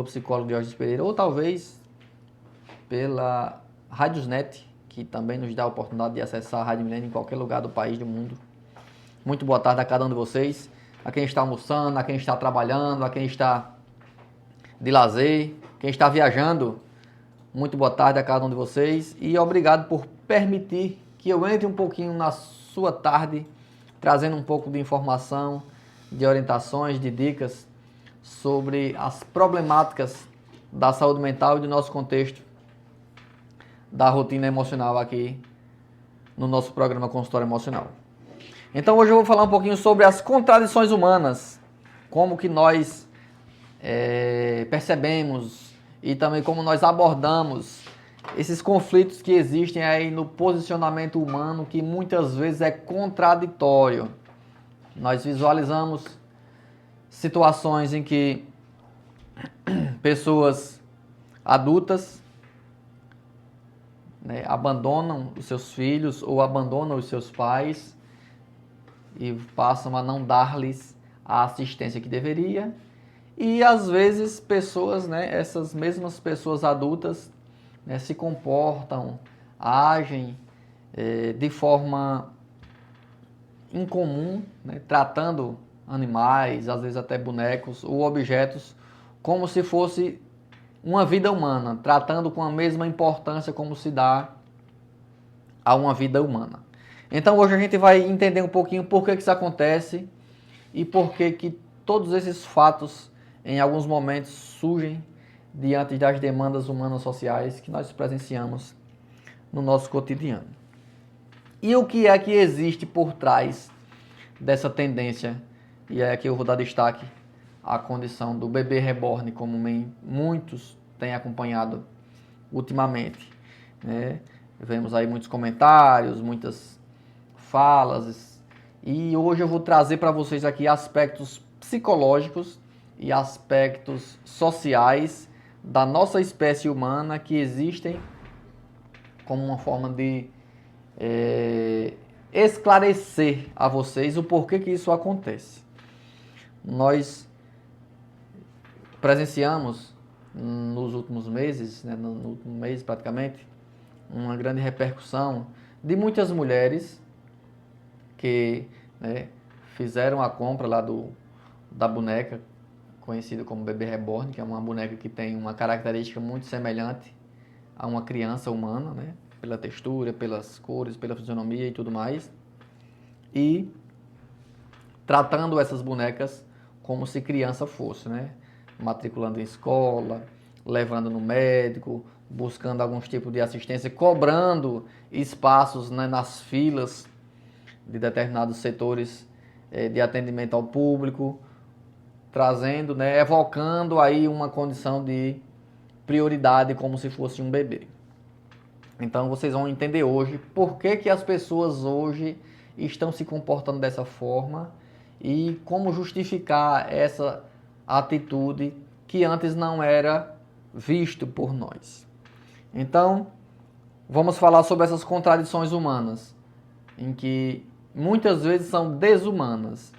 o psicólogo Diógenes Pereira, ou talvez pela Radiosnet, que também nos dá a oportunidade de acessar a Rádio Milênio em qualquer lugar do país, do mundo. Muito boa tarde a cada um de vocês, a quem está almoçando, a quem está trabalhando, a quem está de lazer, quem está viajando. Muito boa tarde a cada um de vocês e obrigado por permitir que eu entre um pouquinho na sua tarde, trazendo um pouco de informação, de orientações, de dicas sobre as problemáticas da saúde mental e do nosso contexto da rotina emocional aqui no nosso programa Consultório Emocional. Então hoje eu vou falar um pouquinho sobre as contradições humanas, como que nós percebemos e também como nós abordamos esses conflitos que existem aí no posicionamento humano, que muitas vezes é contraditório. Nós visualizamos situações em que pessoas adultas, né, abandonam os seus filhos ou abandonam os seus pais e passam a não dar-lhes a assistência que deveria. E às vezes pessoas, né, essas mesmas pessoas adultas, né, se comportam, agem de forma incomum, né, tratando animais, às vezes até bonecos ou objetos, como se fosse uma vida humana, tratando com a mesma importância como se dá a uma vida humana. Então hoje a gente vai entender um pouquinho por que isso acontece e por que todos esses fatos em alguns momentos surgem diante das demandas humanas sociais que nós presenciamos no nosso cotidiano. E o que é que existe por trás dessa tendência? E é aqui eu vou dar destaque à condição do bebê reborn, como muitos têm acompanhado ultimamente, né? Vemos aí muitos comentários, muitas falas, e hoje eu vou trazer para vocês aqui aspectos psicológicos e aspectos sociais da nossa espécie humana que existem como uma forma de esclarecer a vocês o porquê que isso acontece. Nós presenciamos nos últimos meses, né, no último mês praticamente, uma grande repercussão de muitas mulheres que, né, fizeram a compra lá da boneca conhecida como bebê reborn, que é uma boneca que tem uma característica muito semelhante a uma criança humana, né, pela textura, pelas cores, pela fisionomia e tudo mais, e tratando essas bonecas como se criança fosse, né, matriculando em escola, levando no médico, buscando alguns tipos de assistência, cobrando espaços, né, nas filas de determinados setores de atendimento ao público, trazendo, né, evocando aí uma condição de prioridade como se fosse um bebê. Então vocês vão entender hoje por que as pessoas hoje estão se comportando dessa forma e como justificar essa atitude que antes não era visto por nós. Então, vamos falar sobre essas contradições humanas, em que muitas vezes são desumanas.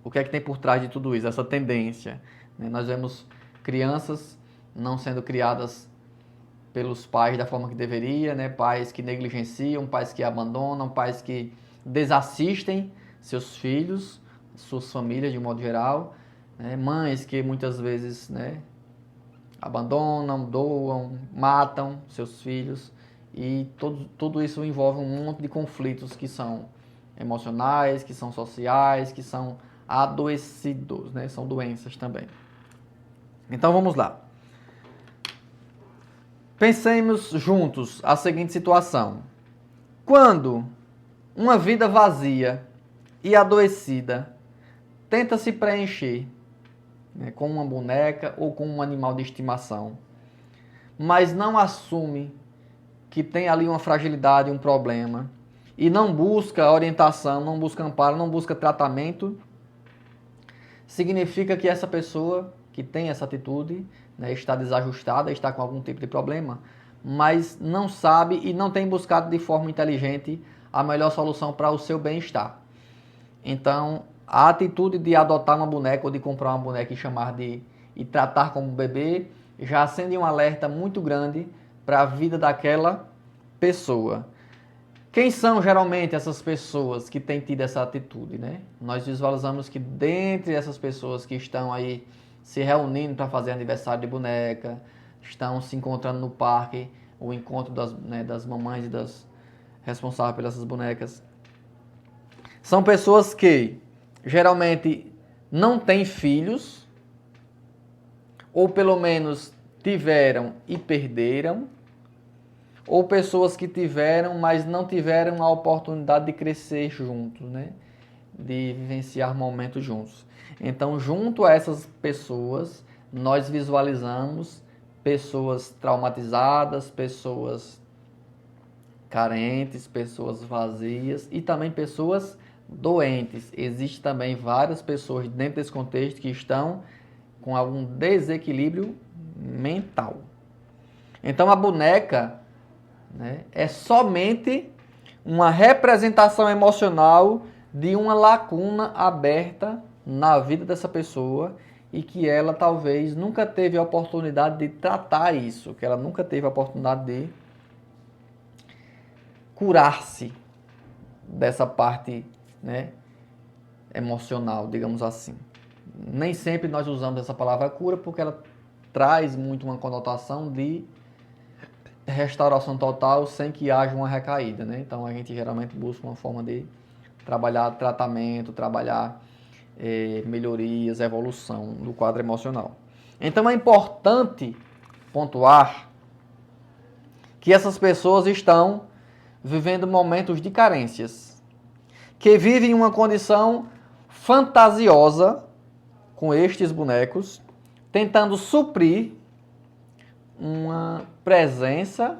O que é que tem por trás de tudo isso? Essa tendência. Nós vemos crianças não sendo criadas pelos pais da forma que deveria, né? Pais que negligenciam, pais que abandonam, pais que desassistem seus filhos, suas famílias de modo geral, né? Mães que muitas vezes, né, abandonam, doam, matam seus filhos, e tudo isso envolve um monte de conflitos que são emocionais, que são sociais, que são adoecidos, né? São doenças também. Então vamos lá. Pensemos juntos a seguinte situação. Quando uma vida vazia e adoecida tenta se preencher, né, com uma boneca ou com um animal de estimação, mas não assume que tem ali uma fragilidade, um problema, e não busca orientação, não busca amparo, não busca tratamento, significa que essa pessoa que tem essa atitude, né, está desajustada, está com algum tipo de problema, mas não sabe e não tem buscado de forma inteligente a melhor solução para o seu bem-estar. Então, a atitude de adotar uma boneca ou de comprar uma boneca e chamar de e tratar como bebê, já acende um alerta muito grande para a vida daquela pessoa. Quem são geralmente essas pessoas que têm tido essa atitude, né? Nós visualizamos que dentre essas pessoas que estão aí se reunindo para fazer aniversário de boneca, estão se encontrando no parque, o encontro das mamães e das responsáveis pelas bonecas, são pessoas que geralmente não têm filhos, ou pelo menos tiveram e perderam, ou pessoas que tiveram, mas não tiveram a oportunidade de crescer juntos, né? De vivenciar momentos juntos. Então, junto a essas pessoas, nós visualizamos pessoas traumatizadas, pessoas carentes, pessoas vazias e também pessoas doentes. Existem também várias pessoas dentro desse contexto que estão com algum desequilíbrio mental. Então, a boneca, né, é somente uma representação emocional de uma lacuna aberta na vida dessa pessoa e que ela talvez nunca teve a oportunidade de tratar isso, que ela nunca teve a oportunidade de curar-se dessa parte, né, emocional, digamos assim. Nem sempre nós usamos essa palavra cura porque ela traz muito uma conotação de restauração total sem que haja uma recaída, né? Então a gente geralmente busca uma forma de trabalhar tratamento, trabalhar melhorias, evolução do quadro emocional. Então é importante pontuar que essas pessoas estão vivendo momentos de carências, que vivem uma condição fantasiosa com estes bonecos, tentando suprir uma presença,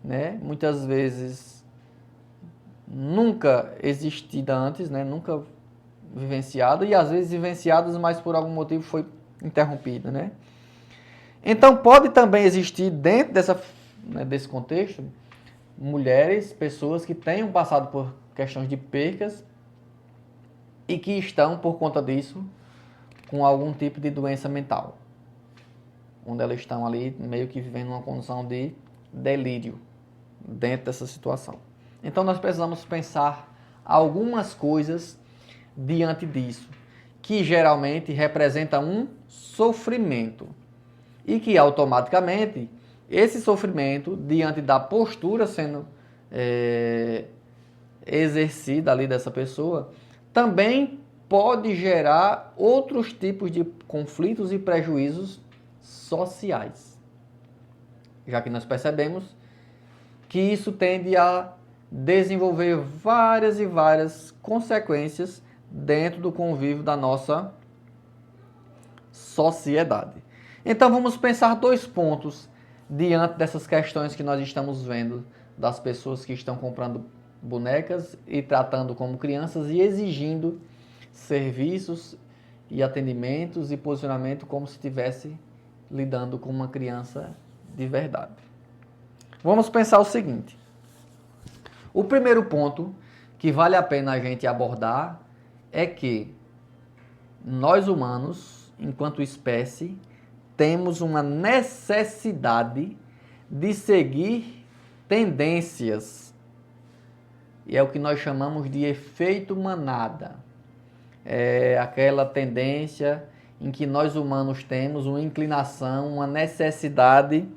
né, muitas vezes nunca existida antes, né, nunca vivenciada, e às vezes vivenciadas, mas por algum motivo foi interrompida, né? Então pode também existir dentro desse contexto mulheres, pessoas que tenham passado por questões de percas e que estão, por conta disso, com algum tipo de doença mental, onde elas estão ali meio que vivendo uma condição de delírio dentro dessa situação. Então nós precisamos pensar algumas coisas diante disso, que geralmente representa um sofrimento e que automaticamente esse sofrimento, diante da postura sendo exercida ali dessa pessoa, também pode gerar outros tipos de conflitos e prejuízos sociais, já que nós percebemos que isso tende a desenvolver várias e várias consequências dentro do convívio da nossa sociedade. Então vamos pensar dois pontos diante dessas questões que nós estamos vendo das pessoas que estão comprando bonecas e tratando como crianças e exigindo serviços e atendimentos e posicionamento como se estivesse lidando com uma criança de verdade. Vamos pensar o seguinte. O primeiro ponto que vale a pena a gente abordar é que nós humanos, enquanto espécie, temos uma necessidade de seguir tendências. E é o que nós chamamos de efeito manada. É aquela tendência em que nós humanos temos uma inclinação, uma necessidade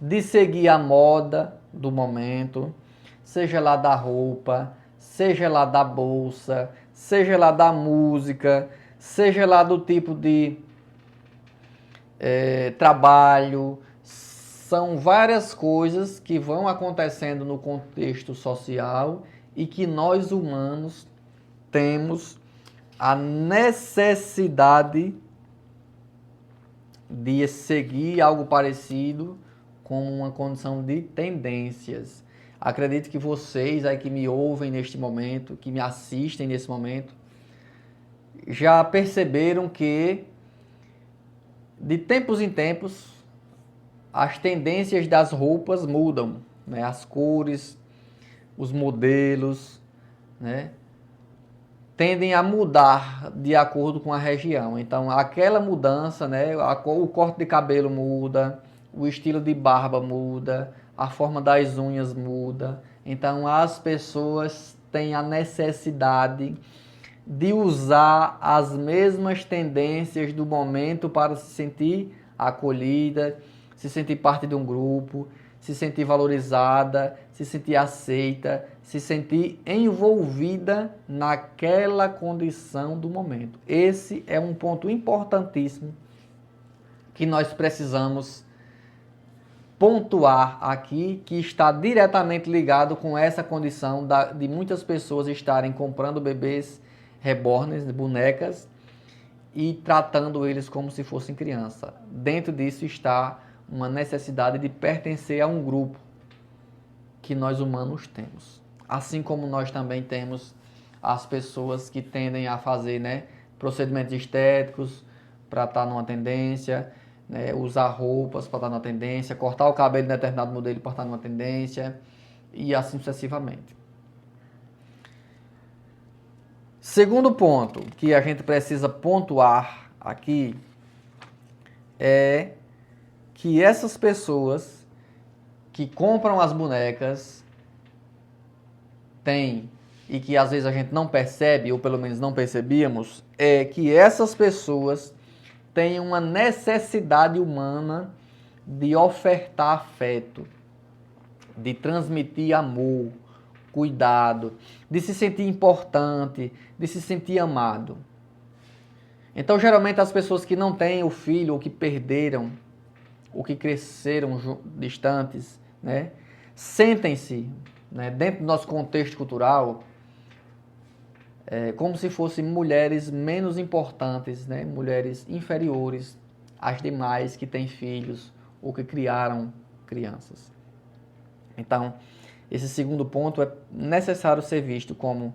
de seguir a moda do momento, seja lá da roupa, seja lá da bolsa, seja lá da música, seja lá do tipo de trabalho. São várias coisas que vão acontecendo no contexto social e que nós humanos temos a necessidade de seguir algo parecido com uma condição de tendências. Acredito que vocês aí que me ouvem neste momento, que me assistem nesse momento, já perceberam que de tempos em tempos as tendências das roupas mudam, né? As cores, os modelos, né? tendem a mudar de acordo com a região. Então, aquela mudança, né, o corte de cabelo muda, o estilo de barba muda, a forma das unhas muda. Então, as pessoas têm a necessidade de usar as mesmas tendências do momento para se sentir acolhida, se sentir parte de um grupo, se sentir valorizada, se sentir aceita, se sentir envolvida naquela condição do momento. Esse é um ponto importantíssimo que nós precisamos pontuar aqui, que está diretamente ligado com essa condição de muitas pessoas estarem comprando bebês reborns, bonecas, e tratando eles como se fossem criança. Dentro disso está uma necessidade de pertencer a um grupo que nós humanos temos. Assim como nós também temos as pessoas que tendem a fazer, né, procedimentos estéticos para estar numa tendência, né, usar roupas para estar numa tendência, cortar o cabelo em determinado modelo para estar numa tendência e assim sucessivamente. Segundo ponto que a gente precisa pontuar aqui é que essas pessoas que compram as bonecas têm, e que às vezes a gente não percebe, ou pelo menos não percebíamos, é que essas pessoas têm uma necessidade humana de ofertar afeto, de transmitir amor, cuidado, de se sentir importante, de se sentir amado. Então, geralmente, as pessoas que não têm o filho, ou que perderam, ou que cresceram distantes, né, sentem-se, né, dentro do nosso contexto cultural, como se fossem mulheres menos importantes, né, mulheres inferiores às demais que têm filhos ou que criaram crianças. Então, esse segundo ponto é necessário ser visto como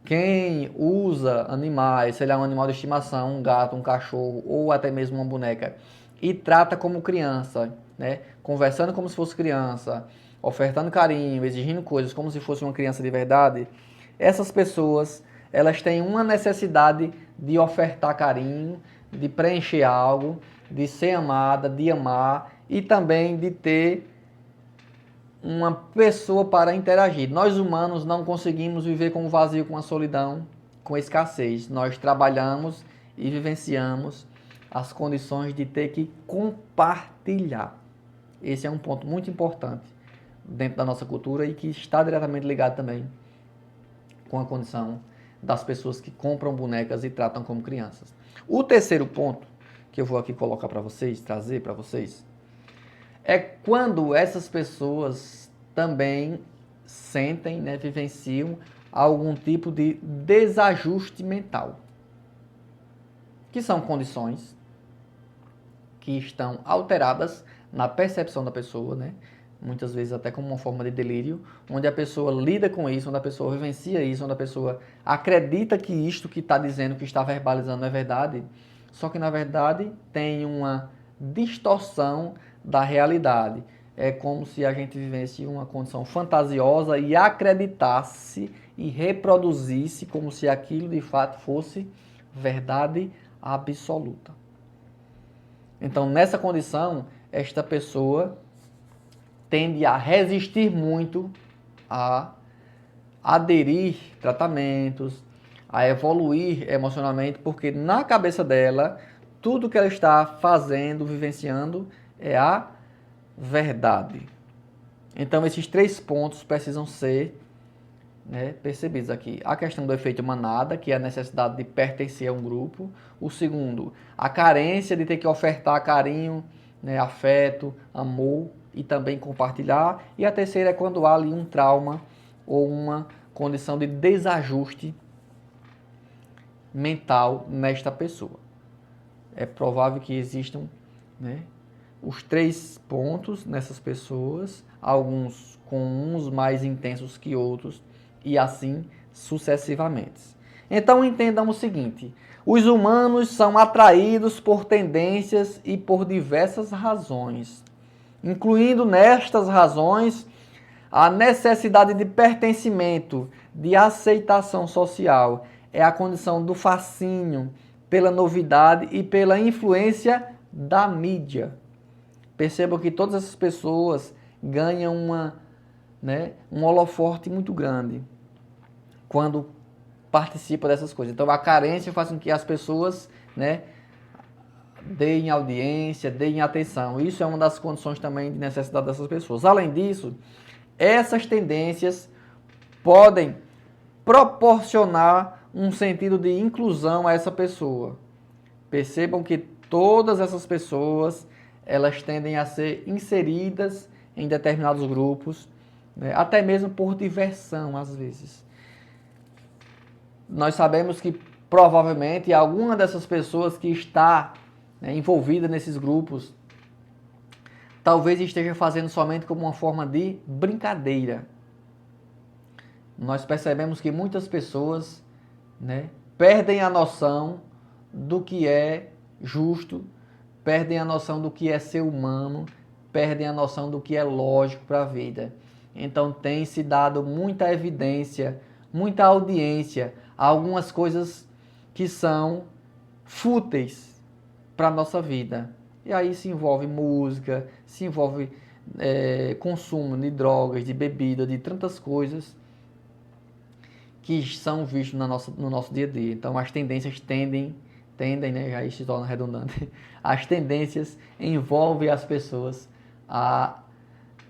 quem usa animais, sei lá, um animal de estimação, um gato, um cachorro ou até mesmo uma boneca, e trata como criança, né? Conversando como se fosse criança, ofertando carinho, exigindo coisas como se fosse uma criança de verdade, essas pessoas, elas têm uma necessidade de ofertar carinho, de preencher algo, de ser amada, de amar e também de ter uma pessoa para interagir. Nós humanos não conseguimos viver com o vazio, com a solidão, com a escassez. Nós trabalhamos e vivenciamos as condições de ter que compartilhar. Esse é um ponto muito importante dentro da nossa cultura e que está diretamente ligado também com a condição das pessoas que compram bonecas e tratam como crianças. O terceiro ponto que eu vou aqui colocar para vocês, trazer para vocês, é quando essas pessoas também sentem, né, vivenciam algum tipo de desajuste mental, que são condições que estão alteradas na percepção da pessoa, né? Muitas vezes até como uma forma de delírio, onde a pessoa lida com isso, onde a pessoa vivencia isso, onde a pessoa acredita que isto que está dizendo, que está verbalizando é verdade, só que na verdade tem uma distorção da realidade. É como se a gente vivesse uma condição fantasiosa e acreditasse e reproduzisse como se aquilo de fato fosse verdade absoluta. Então, nessa condição, esta pessoa tende a resistir muito a aderir tratamentos, a evoluir emocionalmente, porque na cabeça dela, tudo que ela está fazendo, vivenciando, é a verdade. Então, esses três pontos precisam ser, né, percebidos aqui. A questão do efeito manada, que é a necessidade de pertencer a um grupo. O segundo, a carência de ter que ofertar carinho, né, afeto, amor e também compartilhar. E a terceira é quando há ali um trauma ou uma condição de desajuste mental nesta pessoa. É provável que existam, né, os três pontos nessas pessoas, alguns com uns mais intensos que outros, e assim sucessivamente. Então entendam o seguinte: os humanos são atraídos por tendências e por diversas razões, incluindo nestas razões a necessidade de pertencimento, de aceitação social, é a condição do fascínio pela novidade e pela influência da mídia. Percebam que todas essas pessoas ganham um holofote muito grande quando participam dessas coisas. Então a carência faz com que as pessoas, deem audiência, deem atenção. Isso é uma das condições também de necessidade dessas pessoas. Além disso, essas tendências podem proporcionar um sentido de inclusão a essa pessoa. Percebam que todas essas pessoas, elas tendem a ser inseridas em determinados grupos, até mesmo por diversão, às vezes. Nós sabemos que provavelmente alguma dessas pessoas que está envolvida nesses grupos, talvez esteja fazendo somente como uma forma de brincadeira. Nós percebemos que muitas pessoas perdem a noção do que é justo, perdem a noção do que é ser humano, perdem a noção do que é lógico para a vida. Então tem se dado muita evidência, muita audiência a algumas coisas que são fúteis para a nossa vida. E aí se envolve música, se envolve consumo de drogas, de bebida, de tantas coisas que são vistos no nosso dia a dia. Então as tendências tendem, já isso se torna redundante, as tendências envolvem as pessoas a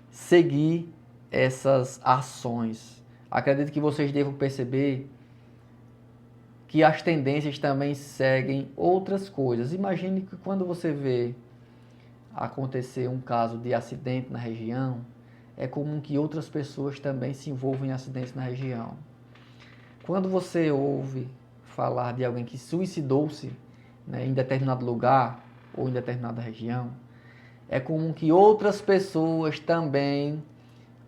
seguir essas ações. Acredito que vocês devam perceber que as tendências também seguem outras coisas. Imagine que quando você vê acontecer um caso de acidente na região, é comum que outras pessoas também se envolvam em acidentes na região. Quando você ouve falar de alguém que suicidou-se em determinado lugar ou em determinada região, é comum que outras pessoas também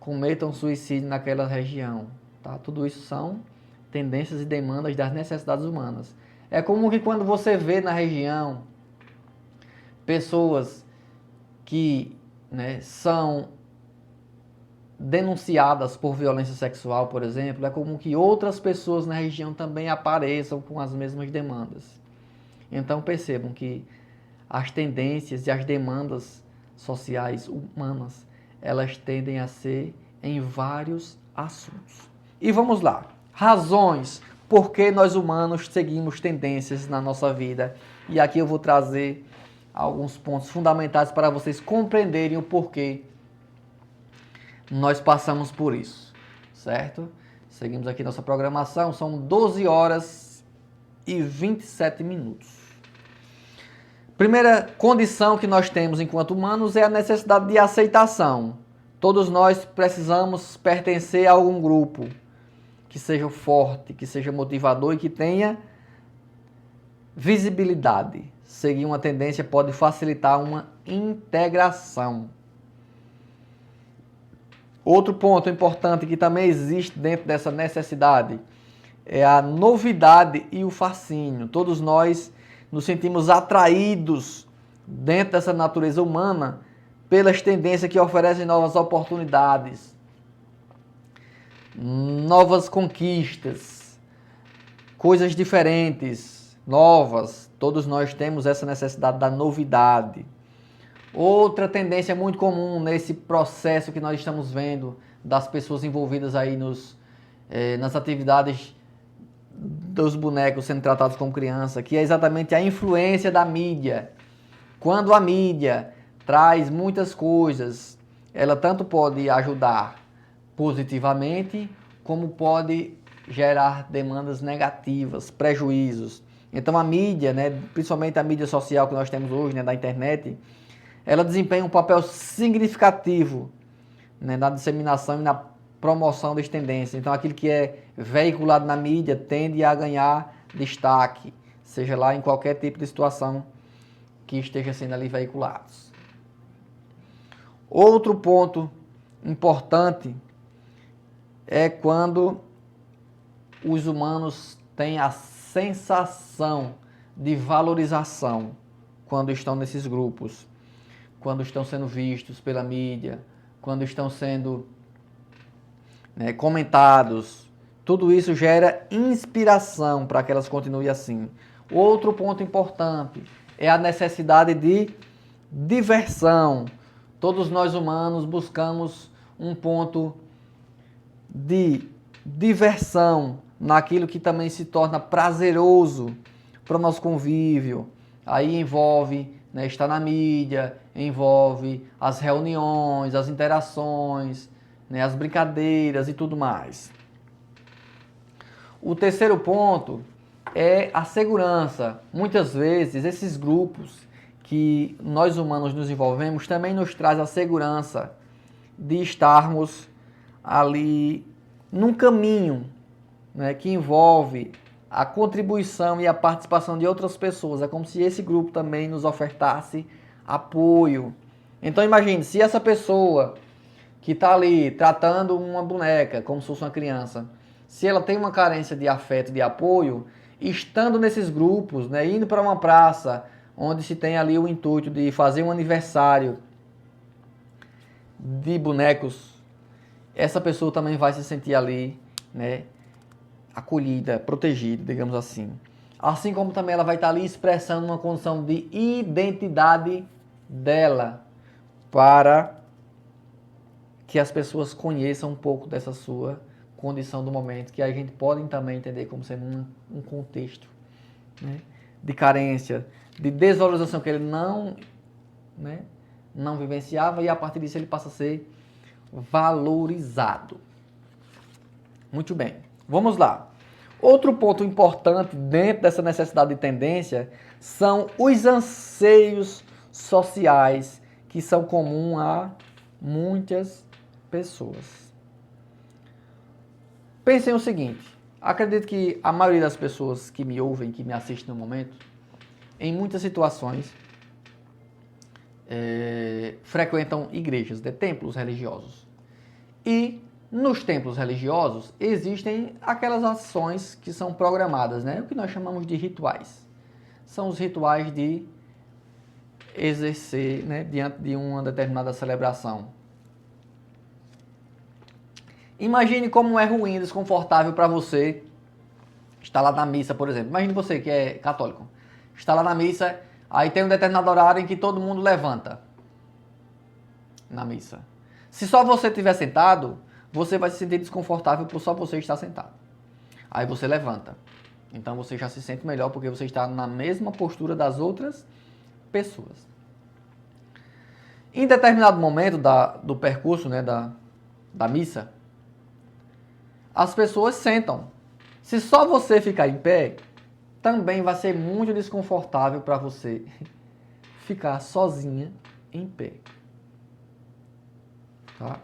cometam suicídio naquela região. Tá? Tudo isso são tendências e demandas das necessidades humanas. É comum que quando você vê na região pessoas que são denunciadas por violência sexual, por exemplo, é comum que outras pessoas na região também apareçam com as mesmas demandas. Então percebam que as tendências e as demandas sociais humanas, elas tendem a ser em vários assuntos. E vamos lá. Razões por que nós humanos seguimos tendências na nossa vida. E aqui eu vou trazer alguns pontos fundamentais para vocês compreenderem o porquê nós passamos por isso, certo? Seguimos aqui nossa programação, são 12 horas e 27 minutos. Primeira condição que nós temos enquanto humanos é a necessidade de aceitação. Todos nós precisamos pertencer a algum grupo que seja forte, que seja motivador e que tenha visibilidade. Seguir uma tendência pode facilitar uma integração. Outro ponto importante que também existe dentro dessa necessidade é a novidade e o fascínio. Todos nós nos sentimos atraídos dentro dessa natureza humana pelas tendências que oferecem novas oportunidades, novas conquistas, coisas diferentes, novas. Todos nós temos essa necessidade da novidade. Outra tendência muito comum nesse processo que nós estamos vendo das pessoas envolvidas aí nas atividades dos bonecos sendo tratados como criança, que é exatamente a influência da mídia. Quando a mídia traz muitas coisas, ela tanto pode ajudar positivamente, como pode gerar demandas negativas, prejuízos. Então a mídia, principalmente a mídia social que nós temos hoje, da internet, ela desempenha um papel significativo na disseminação e na promoção das tendências. Então aquilo que é veiculado na mídia tende a ganhar destaque, seja lá em qualquer tipo de situação que esteja sendo ali veiculados. Outro ponto importante é quando os humanos têm a sensação de valorização quando estão nesses grupos, quando estão sendo vistos pela mídia, quando estão sendo comentados. tudo isso gera inspiração para que elas continuem assim. Outro ponto importante é a necessidade de diversão. Todos nós humanos buscamos um ponto de diversão naquilo que também se torna prazeroso para o nosso convívio. Aí envolve, né, estar na mídia, envolve as reuniões, as interações, né, as brincadeiras e tudo mais. O terceiro ponto é a segurança. Muitas vezes esses grupos que nós humanos nos envolvemos também nos traz a segurança de estarmos ali num caminho, né, que envolve a contribuição e a participação de outras pessoas. É como se esse grupo também nos ofertasse apoio. Então imagine, se essa pessoa que está ali tratando uma boneca como se fosse uma criança, se ela tem uma carência de afeto, de apoio, estando nesses grupos, né, indo para uma praça onde se tem ali o intuito de fazer um aniversário de bonecos, essa pessoa também vai se sentir ali, né, acolhida, protegida, digamos assim. Assim como também ela vai estar ali expressando uma condição de identidade dela, para que as pessoas conheçam um pouco dessa sua condição do momento, que a gente pode também entender como sendo um contexto, né, de carência, de desvalorização que ele não vivenciava, e a partir disso ele passa a ser valorizado. Muito bem, vamos lá. Outro ponto importante dentro dessa necessidade de tendência são os anseios sociais que são comuns a muitas pessoas. Pensem o seguinte, acredito que a maioria das pessoas que me ouvem, que me assistem no momento, em muitas situações, frequentam igrejas, templos religiosos. E nos templos religiosos existem aquelas ações que são programadas, né? O que nós chamamos de rituais. São os rituais de exercer, né, diante de uma determinada celebração. Imagine como é ruim e desconfortável para você estar lá na missa, por exemplo. Imagine você que é católico. Está lá na missa, aí tem um determinado horário em que todo mundo levanta na missa. Se só você estiver sentado, você vai se sentir desconfortável por só você estar sentado. Aí você levanta. Então você já se sente melhor porque você está na mesma postura das outras pessoas. Em determinado momento do percurso, né, da missa, as pessoas sentam. Se só você ficar em pé, também vai ser muito desconfortável para você ficar sozinha em pé. Tá?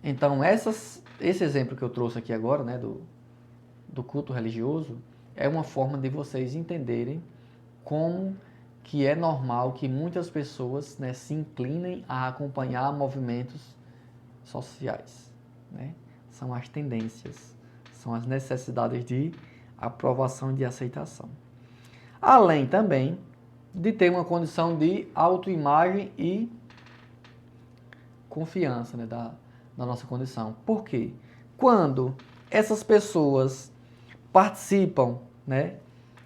Então, esse exemplo que eu trouxe aqui agora, né, do culto religioso, é uma forma de vocês entenderem como que é normal que muitas pessoas, né, se inclinem a acompanhar movimentos sociais, né? São as tendências, são as necessidades de aprovação e de aceitação. Além também de ter uma condição de autoimagem e confiança, né, da nossa condição. Por quê? Quando essas pessoas participam, né,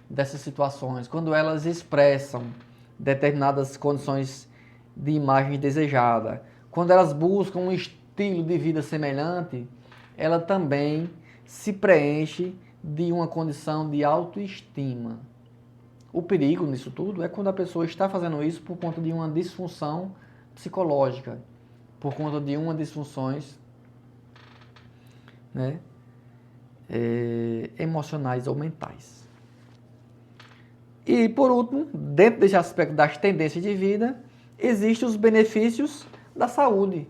dessas situações, quando elas expressam determinadas condições de imagem desejada, quando elas buscam um estilo de vida semelhante, ela também se preenche de uma condição de autoestima. O perigo nisso tudo é quando a pessoa está fazendo isso por conta de uma disfunção psicológica, por conta de uma disfunções, né, emocionais ou mentais. E, por último, dentro desse aspecto das tendências de vida, existem os benefícios da saúde,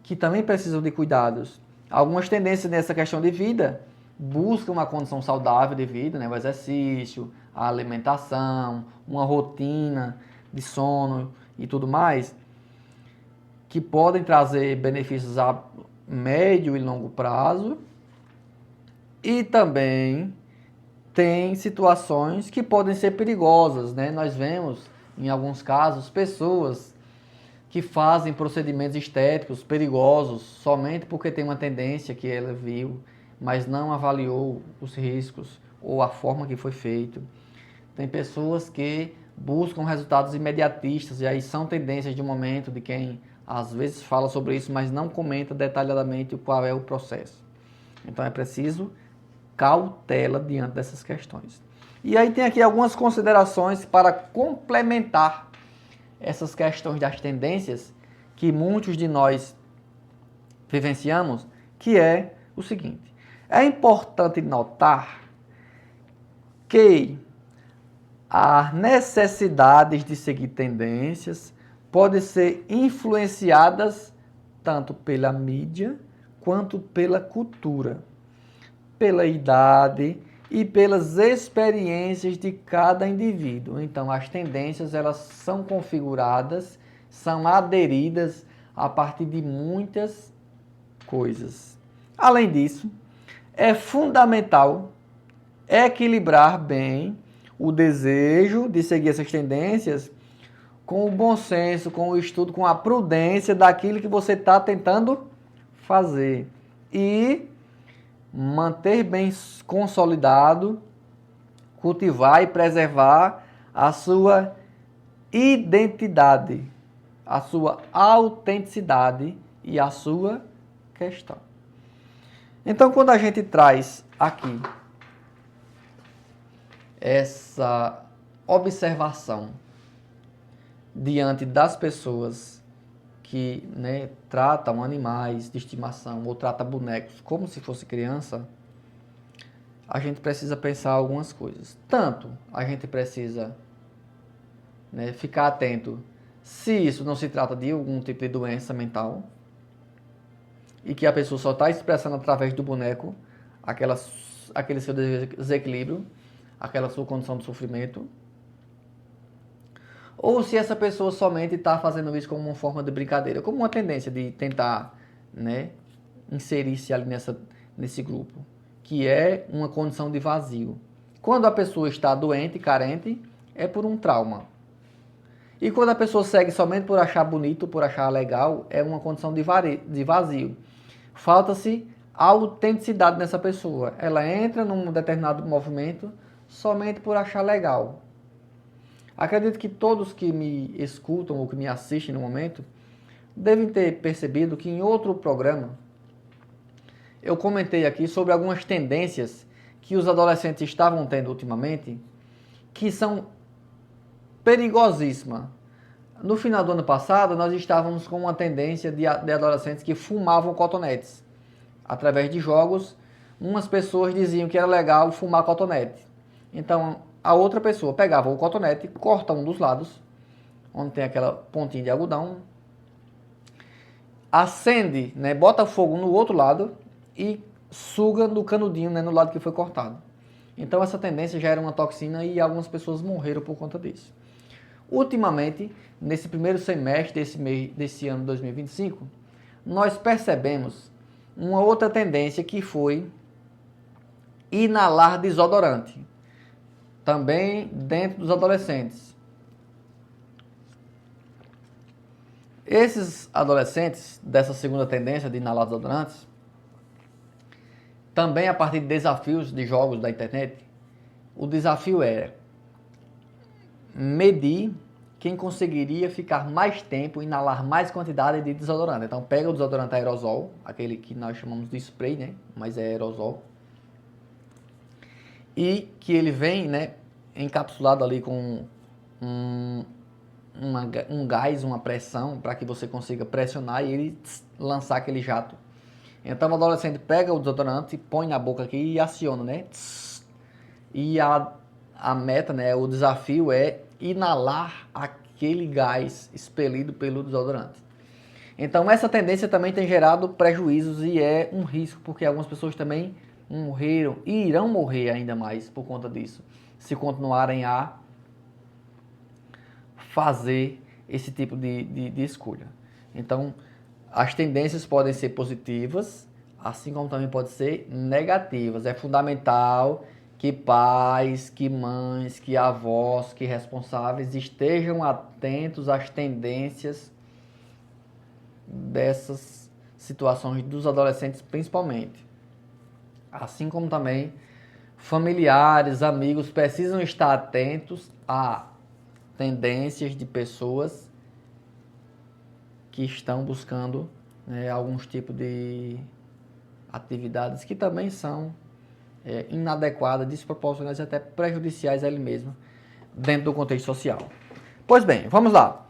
que também precisam de cuidados. Algumas tendências nessa questão de vida buscam uma condição saudável de vida, né? O exercício, a alimentação, uma rotina de sono e tudo mais, que podem trazer benefícios a médio e longo prazo, e também tem situações que podem ser perigosas, né? Nós vemos, em alguns casos, pessoas que fazem procedimentos estéticos perigosos somente porque tem uma tendência que ela viu mas não avaliou os riscos ou a forma que foi feito. Tem pessoas que buscam resultados imediatistas e aí são tendências de momento de quem às vezes fala sobre isso, mas não comenta detalhadamente qual é o processo. Então é preciso cautela diante dessas questões. E aí tem aqui algumas considerações para complementar essas questões das tendências que muitos de nós vivenciamos, que é o seguinte: é importante notar que as necessidades de seguir tendências podem ser influenciadas tanto pela mídia quanto pela cultura, pela idade e pelas experiências de cada indivíduo. Então, as tendências elas são configuradas, são aderidas a partir de muitas coisas. Além disso, é fundamental equilibrar bem o desejo de seguir essas tendências com o bom senso, com o estudo, com a prudência daquilo que você está tentando fazer. E manter bem consolidado, cultivar e preservar a sua identidade, a sua autenticidade e a sua questão. Então, quando a gente traz aqui essa observação diante das pessoas que tratam animais de estimação ou tratam bonecos como se fosse criança, a gente precisa pensar algumas coisas. Tanto a gente precisa ficar atento se isso não se trata de algum tipo de doença mental e que a pessoa só está expressando através do boneco aquele seu desequilíbrio, aquela sua condição de sofrimento, ou se essa pessoa somente está fazendo isso como uma forma de brincadeira, como uma tendência de tentar inserir-se ali nesse grupo, que é uma condição de vazio. Quando a pessoa está doente, carente, é por um trauma. E quando a pessoa segue somente por achar bonito, por achar legal, é uma condição de vazio. Falta-se autenticidade nessa pessoa. Ela entra num determinado movimento somente por achar legal. Acredito que todos que me escutam ou que me assistem no momento devem ter percebido que em outro programa eu comentei aqui sobre algumas tendências que os adolescentes estavam tendo ultimamente, que são perigosíssimas. No final do ano passado, nós estávamos com uma tendência de adolescentes que fumavam cotonetes. Através de jogos, umas pessoas diziam que era legal fumar cotonete. Então, a outra pessoa pegava o cotonete, corta um dos lados, onde tem aquela pontinha de algodão, acende, bota fogo no outro lado e suga no canudinho, no lado que foi cortado. Então, essa tendência já era uma toxina e algumas pessoas morreram por conta disso. Ultimamente, nesse primeiro semestre desse ano 2025, nós percebemos uma outra tendência que foi inalar desodorante, também dentro dos adolescentes. Esses adolescentes dessa segunda tendência de inalar desodorantes, também a partir de desafios de jogos da internet, o desafio era medir quem conseguiria ficar mais tempo, inalar mais quantidade de desodorante. Então pega o desodorante aerosol, aquele que nós chamamos de spray, mas é aerosol, e que ele vem encapsulado ali com um gás, uma pressão, para que você consiga pressionar e ele lançar aquele jato. Então o adolescente pega o desodorante, põe na boca aqui e aciona, E a meta, o desafio é inalar aquele gás expelido pelo desodorante. Então essa tendência também tem gerado prejuízos e é um risco, porque algumas pessoas também morreram e irão morrer ainda mais por conta disso, se continuarem a fazer esse tipo de escolha. Então, as tendências podem ser positivas, assim como também podem ser negativas. É fundamental que pais, que mães, que avós, que responsáveis estejam atentos às tendências dessas situações dos adolescentes principalmente. Assim como também familiares, amigos precisam estar atentos a tendências de pessoas que estão buscando, né, alguns tipos de atividades que também são inadequadas, desproporcionais e até prejudiciais a ele mesmo dentro do contexto social. Pois bem, vamos lá.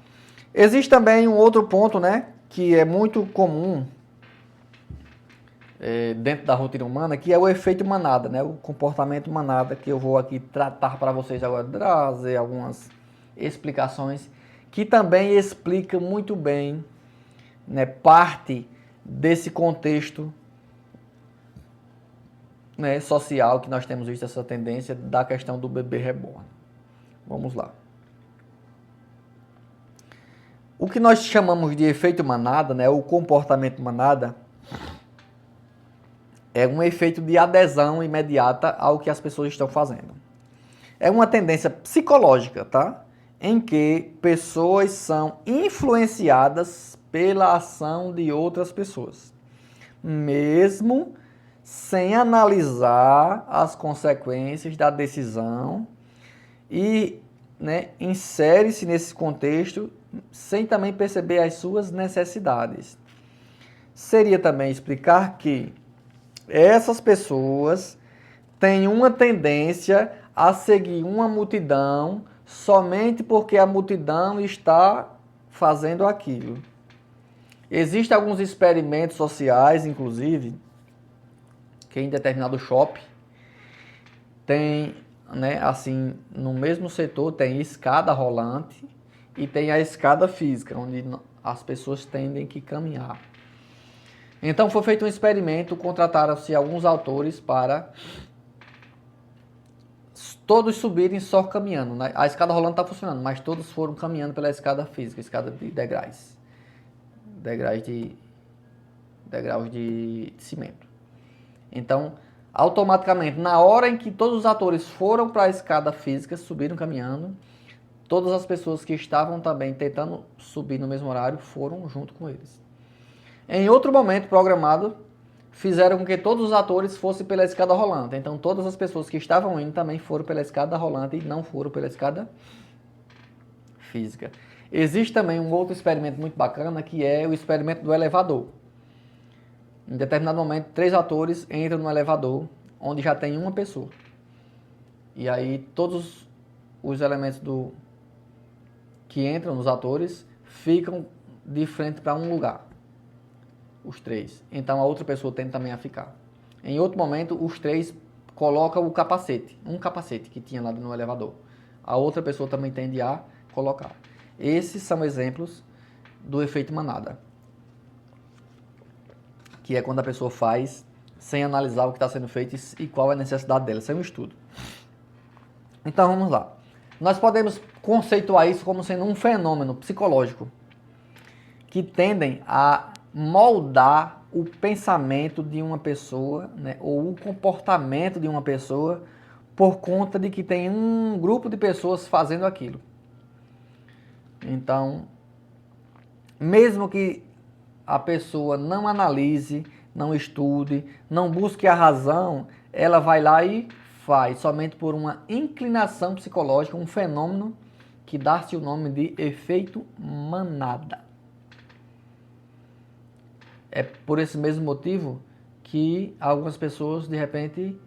Existe também um outro ponto, né, que é muito comum dentro da rotina humana, que é o efeito manada, né, o comportamento manada, que eu vou aqui tratar para vocês agora, trazer algumas explicações que também explica muito bem, né, parte desse contexto, né, social que nós temos visto essa tendência da questão do bebê reborn. Vamos lá. O que nós chamamos de efeito manada, né, o comportamento manada, é um efeito de adesão imediata ao que as pessoas estão fazendo. É uma tendência psicológica, tá? Em que pessoas são influenciadas pela ação de outras pessoas, mesmo sem analisar as consequências da decisão e, né, insere-se nesse contexto sem também perceber as suas necessidades. Seria também explicar que essas pessoas têm uma tendência a seguir uma multidão somente porque a multidão está fazendo aquilo. Existem alguns experimentos sociais, inclusive, que em determinado shopping tem, né, assim, no mesmo setor tem escada rolante e tem a escada física, onde as pessoas tendem que caminhar. Então foi feito um experimento, contrataram-se alguns autores para todos subirem só caminhando. A escada rolante está funcionando, mas todos foram caminhando pela escada física, escada de degraus. Degraus de cimento. Então, automaticamente, na hora em que todos os atores foram para a escada física, subiram caminhando, todas as pessoas que estavam também tentando subir no mesmo horário foram junto com eles. Em outro momento programado, fizeram com que todos os atores fossem pela escada rolante. Então, todas as pessoas que estavam indo também foram pela escada rolante e não foram pela escada física. Existe também um outro experimento muito bacana, que é o experimento do elevador. Em determinado momento, 3 atores entram no elevador, onde já tem uma pessoa. E aí, todos os elementos que entram nos atores ficam de frente para um lugar. Os 3. Então a outra pessoa tende também a ficar. Em outro momento, os 3 colocam o capacete. Um capacete que tinha lá no elevador. A outra pessoa também tende a colocar. Esses são exemplos do efeito manada. Que é quando a pessoa faz sem analisar o que está sendo feito e qual é a necessidade dela. Isso é um estudo. Então vamos lá. Nós podemos conceituar isso como sendo um fenômeno psicológico que tendem a moldar o pensamento de uma pessoa, né, ou o comportamento de uma pessoa por conta de que tem um grupo de pessoas fazendo aquilo. Então, mesmo que a pessoa não analise, não estude, não busque a razão, ela vai lá e faz, somente por uma inclinação psicológica, um fenômeno que dá-se o nome de efeito manada. É por esse mesmo motivo que algumas pessoas, de repente,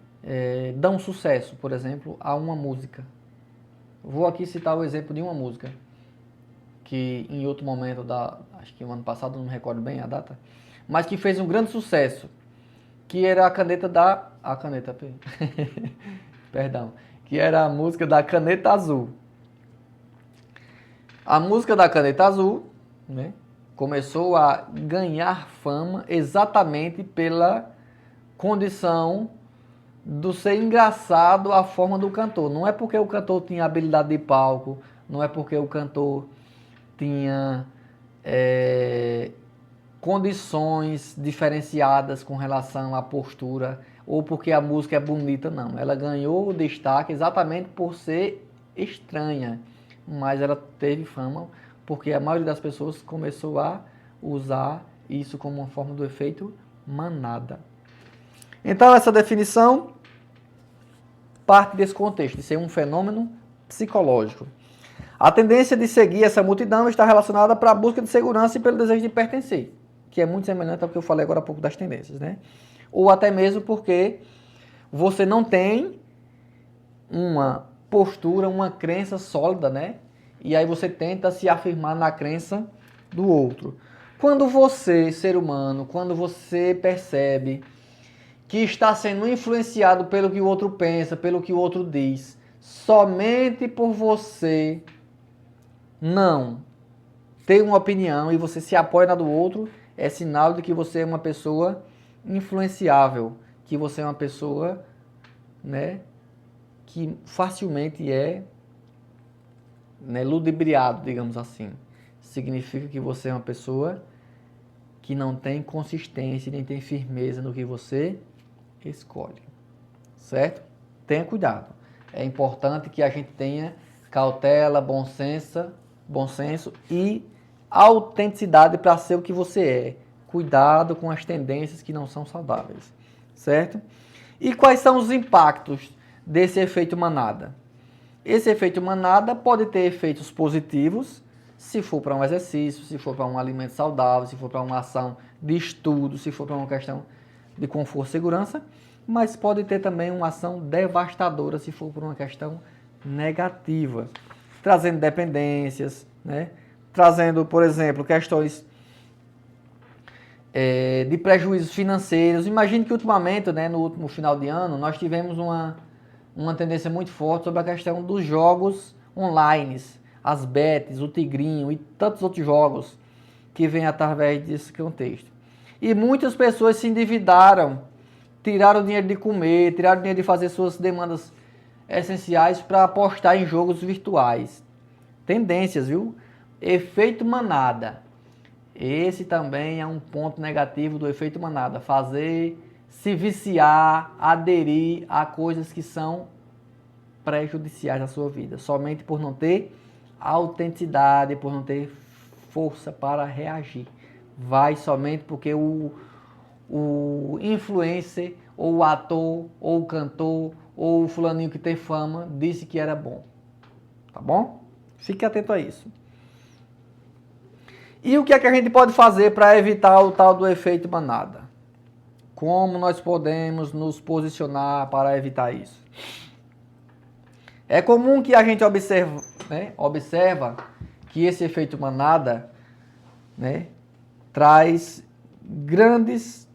dão sucesso, por exemplo, a uma música. Vou aqui citar o exemplo de uma música, que em outro momento, acho que o ano passado, não me recordo bem a data, mas que fez um grande sucesso, que era perdão, que era a música da Caneta Azul. A música da Caneta Azul, né, começou a ganhar fama exatamente pela condição do ser engraçado a forma do cantor. Não é porque o cantor tinha habilidade de palco, não é porque o cantor tinha condições diferenciadas com relação à postura, ou porque a música é bonita, não. Ela ganhou o destaque exatamente por ser estranha, mas ela teve fama porque a maioria das pessoas começou a usar isso como uma forma do efeito manada. Então, essa definição parte desse contexto, de ser um fenômeno psicológico. A tendência de seguir essa multidão está relacionada para a busca de segurança e pelo desejo de pertencer, que é muito semelhante ao que eu falei agora há pouco das tendências, né? Ou até mesmo porque você não tem uma postura, uma crença sólida, né? E aí você tenta se afirmar na crença do outro. Quando você, ser humano, quando você percebe que está sendo influenciado pelo que o outro pensa, pelo que o outro diz, somente por você não ter uma opinião e você se apoia na do outro, é sinal de que você é uma pessoa influenciável, que você é uma pessoa, né, que facilmente é, né, ludibriado, digamos assim. Significa que você é uma pessoa que não tem consistência, nem tem firmeza no que você escolhe, certo? Tenha cuidado. É importante que a gente tenha cautela, bom senso e autenticidade para ser o que você é. Cuidado com as tendências que não são saudáveis, certo? E quais são os impactos desse efeito manada? Esse efeito manada pode ter efeitos positivos, se for para um exercício, se for para um alimento saudável, se for para uma ação de estudo, se for para uma questão de conforto e segurança, mas pode ter também uma ação devastadora se for por uma questão negativa, trazendo dependências, né? Trazendo, por exemplo, questões de prejuízos financeiros. Imagine que ultimamente, né, no último final de ano, nós tivemos uma tendência muito forte sobre a questão dos jogos online, as bets, o tigrinho e tantos outros jogos que vêm através desse contexto. E muitas pessoas se endividaram, tiraram o dinheiro de comer, tiraram o dinheiro de fazer suas demandas essenciais para apostar em jogos virtuais. Tendências, viu? Efeito manada. Esse também é um ponto negativo do efeito manada. Fazer, se viciar, aderir a coisas que são prejudiciais na sua vida. Somente por não ter autenticidade, por não ter força para reagir. Vai somente porque o influencer, ou o ator, ou o cantor, ou o fulaninho que tem fama, disse que era bom. Tá bom? Fique atento a isso. E o que é que a gente pode fazer para evitar o tal do efeito manada? Como nós podemos nos posicionar para evitar isso? É comum que a gente observa que esse efeito manada, né, traz grandes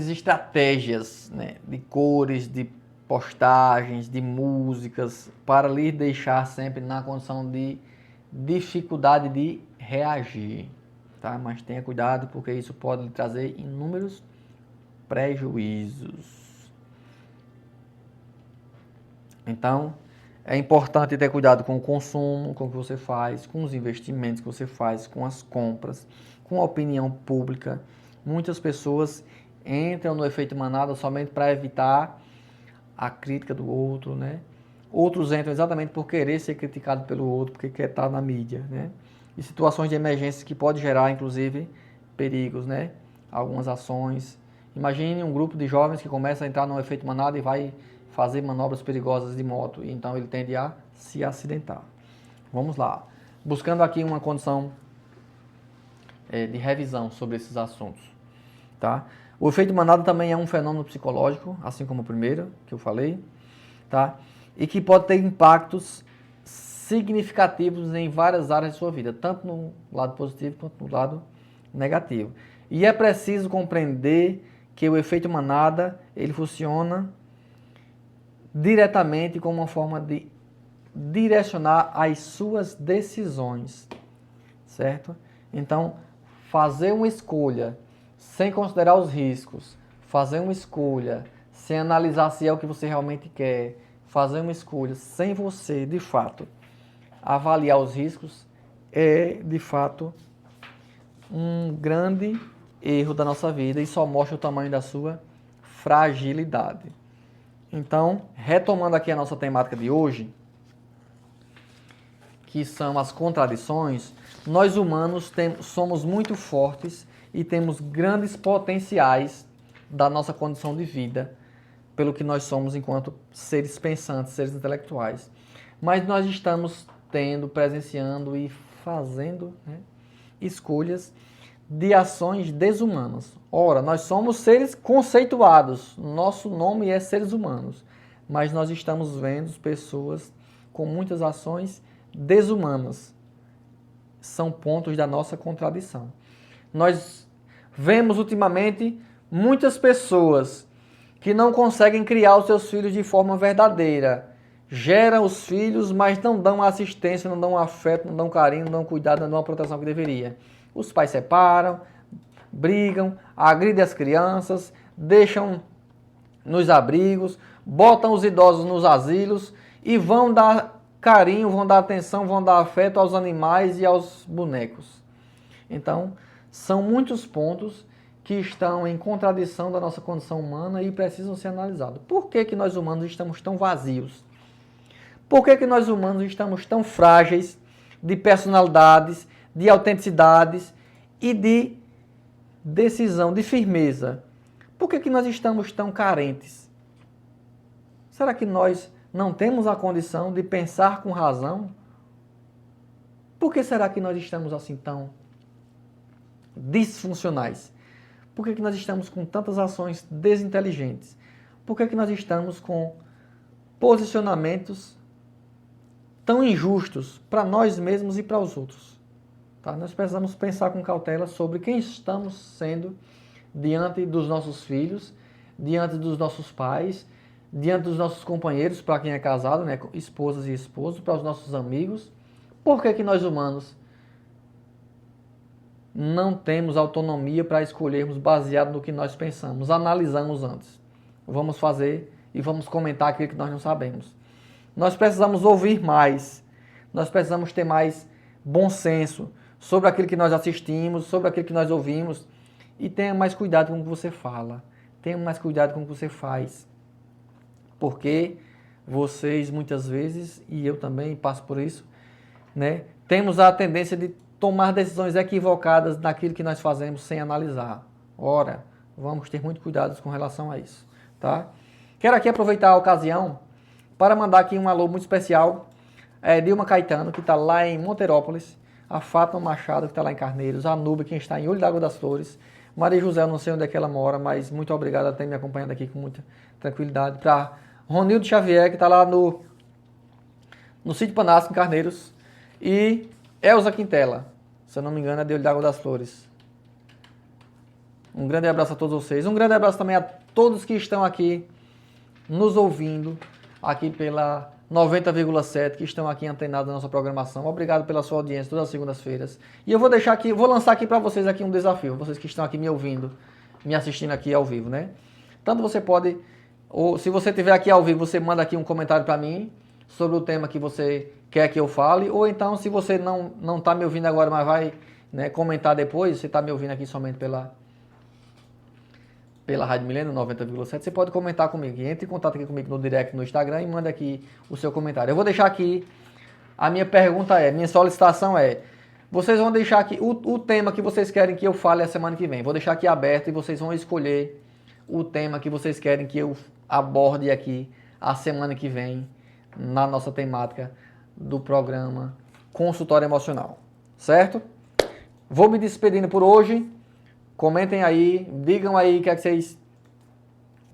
estratégias, né, de cores, de postagens, de músicas, para lhe deixar sempre na condição de dificuldade de reagir, tá? Mas tenha cuidado porque isso pode lhe trazer inúmeros prejuízos. Então, é importante ter cuidado com o consumo, com o que você faz, com os investimentos que você faz, com as compras, com a opinião pública. Muitas pessoas entram no efeito manada somente para evitar a crítica do outro, né? Outros entram exatamente por querer ser criticado pelo outro, porque quer estar na mídia, né? E situações de emergência que pode gerar, inclusive, perigos, né? Algumas ações. Imagine um grupo de jovens que começa a entrar no efeito manada e vai fazer manobras perigosas de moto, e então ele tende a se acidentar. Vamos lá. Buscando aqui uma condição de revisão sobre esses assuntos, tá? O efeito manada também é um fenômeno psicológico, assim como o primeiro que eu falei, tá? E que pode ter impactos significativos em várias áreas de sua vida, tanto no lado positivo quanto no lado negativo. E é preciso compreender que o efeito manada, ele funciona diretamente como uma forma de direcionar as suas decisões, certo? Então, fazer uma escolha sem considerar os riscos, fazer uma escolha sem analisar se é o que você realmente quer, fazer uma escolha sem você, de fato, avaliar os riscos, é, de fato, um grande erro da nossa vida e só mostra o tamanho da sua fragilidade. Então, retomando aqui a nossa temática de hoje, que são as contradições, nós humanos somos muito fortes e temos grandes potenciais da nossa condição de vida, pelo que nós somos enquanto seres pensantes, seres intelectuais. Mas nós estamos presenciando e fazendo, né, escolhas de ações desumanas. Ora, nós somos seres conceituados, nosso nome é seres humanos, mas nós estamos vendo pessoas com muitas ações desumanas. São pontos da nossa contradição. Nós vemos ultimamente muitas pessoas que não conseguem criar os seus filhos de forma verdadeira. Geram os filhos, mas não dão assistência, não dão afeto, não dão carinho, não dão cuidado, não dão a proteção que deveria. Os pais separam, brigam, agridem as crianças, deixam nos abrigos, botam os idosos nos asilos e vão dar carinho, vão dar atenção, vão dar afeto aos animais e aos bonecos. Então, são muitos pontos que estão em contradição da nossa condição humana e precisam ser analisados. Por que que nós humanos estamos tão vazios? Por que que nós humanos estamos tão frágeis de personalidades, de autenticidades e de decisão, de firmeza? Por que que nós estamos tão carentes? Será que nós não temos a condição de pensar com razão? Por que será que nós estamos assim tão disfuncionais? Por que que nós estamos com tantas ações desinteligentes? Por que que nós estamos com posicionamentos tão injustos para nós mesmos e para os outros? Tá? Nós precisamos pensar com cautela sobre quem estamos sendo diante dos nossos filhos, diante dos nossos pais, diante dos nossos companheiros, para quem é casado, né, esposas e esposos, para os nossos amigos. Por que que nós humanos não temos autonomia para escolhermos baseado no que nós pensamos? Analisamos antes. Vamos fazer e vamos comentar aquilo que nós não sabemos. Nós precisamos ouvir mais, nós precisamos ter mais bom senso sobre aquilo que nós assistimos, sobre aquilo que nós ouvimos, e tenha mais cuidado com o que você fala, tenha mais cuidado com o que você faz, porque vocês muitas vezes, e eu também passo por isso, né, temos a tendência de tomar decisões equivocadas naquilo que nós fazemos sem analisar. Ora, vamos ter muito cuidado com relação a isso, tá? Quero aqui aproveitar a ocasião para mandar aqui um alô muito especial, Dilma Caetano, que está lá em Monterópolis, a Fátima Machado, que está lá em Carneiros, a Nubia, que está em Olho d'Água das Flores, Maria José, eu não sei onde é que ela mora, mas muito obrigado por ter me acompanhado aqui com muita tranquilidade, para Ronildo Xavier, que está lá no Sítio Panasco, em Carneiros, e Elza Quintela, se eu não me engano é de Olho d'Água das Flores. Um grande abraço a todos vocês, um grande abraço também a todos que estão aqui nos ouvindo, aqui pela 90,7, que estão aqui antenados na nossa programação. Obrigado pela sua audiência todas as segundas-feiras. E eu vou deixar aqui, vou lançar aqui para vocês aqui um desafio, vocês que estão aqui me ouvindo, me assistindo aqui ao vivo, né? Tanto você pode, ou se você estiver aqui ao vivo, você manda aqui um comentário para mim sobre o tema que você quer que eu fale, ou então se você não está me ouvindo agora, mas vai, né, comentar depois, você está me ouvindo aqui somente pela Rádio Milênio 90,7, você pode comentar comigo. Entre em contato aqui comigo no direct no Instagram e manda aqui o seu comentário. Eu vou deixar aqui, a minha pergunta minha solicitação é, vocês vão deixar aqui o tema que vocês querem que eu fale a semana que vem. Vou deixar aqui aberto e vocês vão escolher o tema que vocês querem que eu aborde aqui a semana que vem na nossa temática do programa Consultório Emocional. Certo? Vou me despedindo por hoje. Comentem aí, digam aí o que é que vocês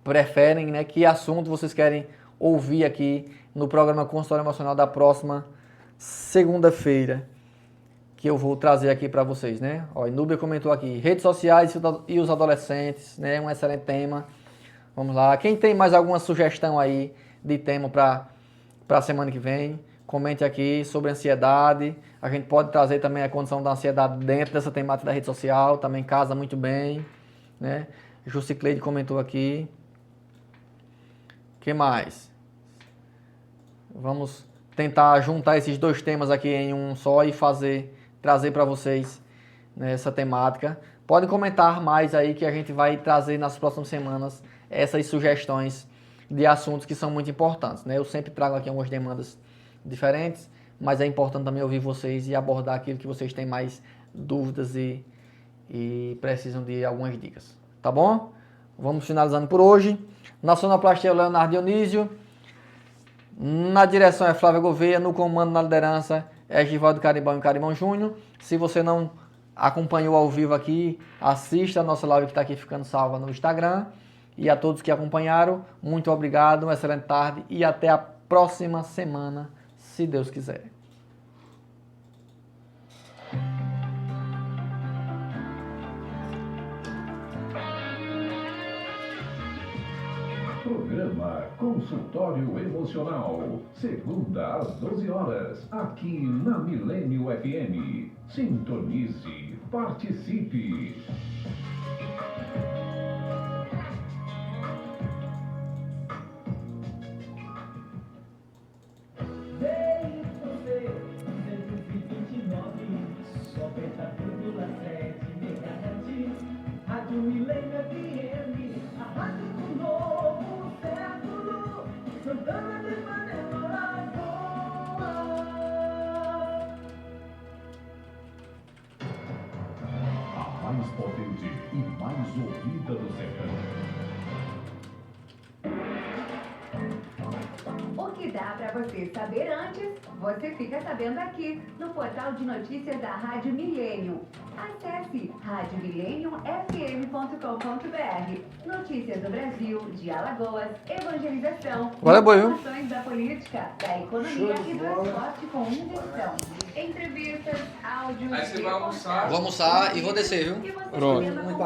preferem, né? Que assunto vocês querem ouvir aqui no programa Consultório Emocional da próxima segunda-feira, que eu vou trazer aqui para vocês, né? Ó, Inúbia comentou aqui, redes sociais e os adolescentes, né? Um excelente tema. Vamos lá. Quem tem mais alguma sugestão aí de tema para a semana que vem? Comente aqui sobre ansiedade. A gente pode trazer também a condição da ansiedade dentro dessa temática da rede social. Também casa muito bem, né? Jusicleide comentou aqui. O que mais? Vamos tentar juntar esses dois temas aqui em um só e trazer para vocês, né, essa temática. Podem comentar mais aí que a gente vai trazer nas próximas semanas essas sugestões de assuntos que são muito importantes, né? Eu sempre trago aqui algumas demandas diferentes, mas é importante também ouvir vocês e abordar aquilo que vocês têm mais dúvidas e e precisam de algumas dicas. Tá bom? Vamos finalizando por hoje. Na sonoplastia é o Leonardo Dionísio. Na direção é Flávia Gouveia. No comando, na liderança, é Givaldo Caribão e Caribão Júnior. Se você não acompanhou ao vivo aqui, assista a nossa live que está aqui ficando salva no Instagram. E a todos que acompanharam, muito obrigado, uma excelente tarde e até a próxima semana, se Deus quiser. Programa Consultório Emocional, segunda às 12 horas, aqui na Milênio FM. Sintonize, participe. Rádio Milênio FM, a rádio do novo século, Santana de Panema, A mais potente e mais ouvida do sertão. O que dá para você saber antes, você fica sabendo aqui no portal de notícias da Rádio Milênio. Acesse radiomileniumfm.com.br. Notícias do Brasil, de Alagoas, evangelização, informações da política, da economia e do esporte com inversão. Entrevistas, áudios, Aí você vai almoçar. Vou almoçar e vou descer, viu? E você Pronto. também vai 1h40.